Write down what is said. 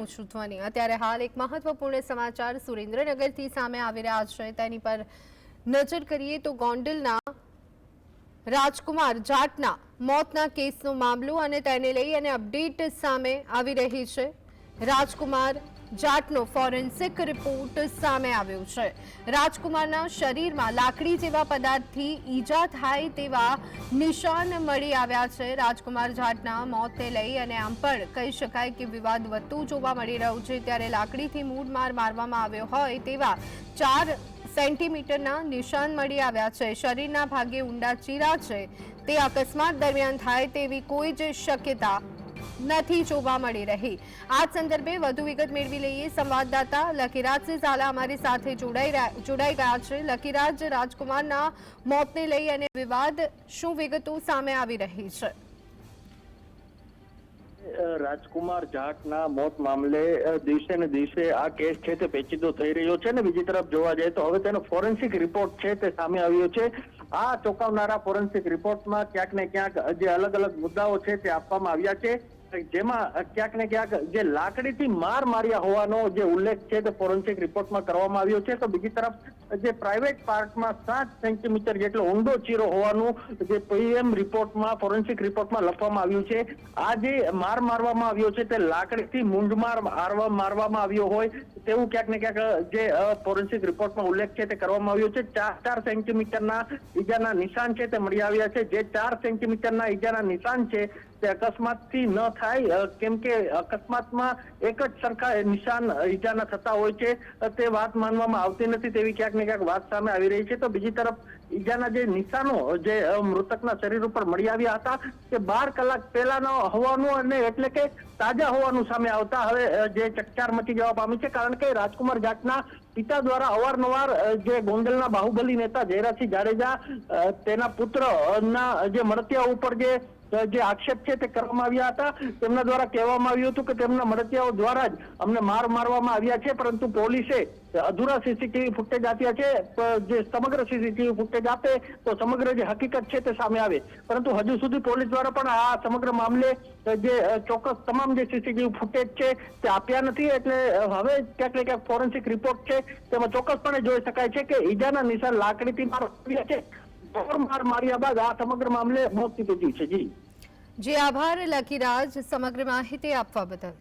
કરું છું ધ્વનિ। અત્યારે હાલ એક મહત્વપૂર્ણ સમાચાર સુરેન્દ્રનગરથી સામે આવી રહ્યા છે, તેની પર નજર કરીએ તો ગોંડલના રાજકુમાર જાટના મોતના કેસનો મામલો અને તેને લઈ અને અપડેટ સામે આવી રહી છે। રાજકુમાર જાટનો ફોરેન્સિક રિપોર્ટ સામે આવ્યો છે। રાજકુમારના શરીરમાં લાકડી જેવા પદાર્થથી ઈજા થાય તેવા નિશાન મળી આવ્યા છે। રાજકુમાર જાટના મોતને લઈ અને આમ પણ કહી શકાય કે વિવાદ વધતો જોવા મળી રહ્યો છે, ત્યારે લાકડીથી મૂઢમાર મારવામાં આવ્યો હોય તેવા 4 સેન્ટીમીટરના નિશાન મળી આવ્યા છે। શરીરના ભાગે ઊંડા ચીરા છે, તે અકસ્માત દરમિયાન થાય તેવી કોઈ જ શક્યતા નથી જોવા મળી રહી। આ સંદર્ભે વધુ વિગત મેળવી લઈએ। સંવાદદાતા લકીરાજ ઝાલા અમારી સાથે જોડાઈ ગયા છે। લકીરાજ, રાજકુમારના મોતને લઈ અને વિવાદ શું વિગતો સામે આવી રહી છે? રાજકુમાર જાટના મોત મામલે દિવસે ને દિવસે આ કેસ છે તે પેચીદો થઈ રહ્યો છે ને બીજી તરફ જોવા જાય તો હવે તેનો ફોરેન્સિક રિપોર્ટ છે તે સામે આવ્યો છે। આ ચોંકાવનારા ફોરેન્સિક રિપોર્ટમાં ક્યાંક ને ક્યાંક જે અલગ અલગ મુદ્દાઓ છે તે આપવામાં આવ્યા છે, જેમાં ક્યાંક ને ક્યાંક જે લાકડીથી માર માર્યા હોવાનો જે ઉલ્લેખ છે તે ફોરેન્સિક રિપોર્ટમાં કરવામાં આવ્યો છે, તો બીજી તરફ જે પ્રાઇવેટ પાર્ટમાં 7 સેન્ટીમીટર જેટલો ઊંડો ચીરો હોવાનું જે પીએમ રિપોર્ટમાં ફોરેન્સિક રિપોર્ટમાં લખવામાં આવ્યું છે। આ જે માર મારવામાં આવ્યો છે તે લાકડીથી મૂંઢમાર મારવામાં આવ્યો હોય તેવું ક્યાંક ને ક્યાંક જે ફોરેન્સિક રિપોર્ટમાં ઉલ્લેખ છે તે કરવામાં આવ્યો છે। 4 સેન્ટીમીટરના ઈજાના નિશાન છે તે મળી આવ્યા છે। જે 4 સેન્ટીમીટરના ઈજાના નિશાન છે તે અકસ્માતથી ન થાય, કેમ કે અકસ્માતમાં એક જ સરખા નિશાન ઈજાના થતા હોય છે, તે વાત માનવામાં આવતી નથી તેવી ક્યાંક ને ક્યાંક વાત સામે આવી રહી છે। તો બીજી તરફ ઈજાના જે નિશાનો જે મૃતકના શરીર ઉપર મળી આવ્યા હતા તે 12 કલાક પહેલાનો હોવાનું અને એટલે કે તાજા હોવાનું સામે આવતા હવે જે ચકચાર મચી જવા પામી છે, કારણ કે રાજકુમાર જાટના પિતા દ્વારા અવારનવાર જે ગોંડલના બાહુબલી નેતા જયરાજસિંહ જાડેજા તેના પુત્રના જે મળતિયા ઉપર જે આક્ષેપ છે તે કરવામાં આવ્યા હતા। તેમના દ્વારા કહેવામાં આવ્યું હતું કે તેમના મળતિયાઓ દ્વારા જ અમને મારવામાં આવ્યા છે, પરંતુ પોલીસે અધૂરા સીસીટીવી ફૂટેજ આપ્યા છે। જે સમગ્ર સીસીટીવી ફૂટેજ આપે તો સમગ્ર જે હકીકત છે તે સામે આવે, પરંતુ હજુ સુધી પોલીસ દ્વારા પણ આ સમગ્ર મામલે જે ચોક્કસ તમામ જે સીસીટીવી ફૂટેજ છે તે આપ્યા નથી। એટલે હવે ક્યાંક ને ક્યાંક ફોરેન્સિક રિપોર્ટ છે તેમાં ચોક્કસપણે જોઈ શકાય છે કે ઈજાના નિશાન લાકડીથી માર્યા છે, માર માર્યા બાદ આ સમગ્ર મામલે મોત નીપજ્યું છે। જી આભાર લકીરાજ સમગ્ર માહિતી આપવા બદલ।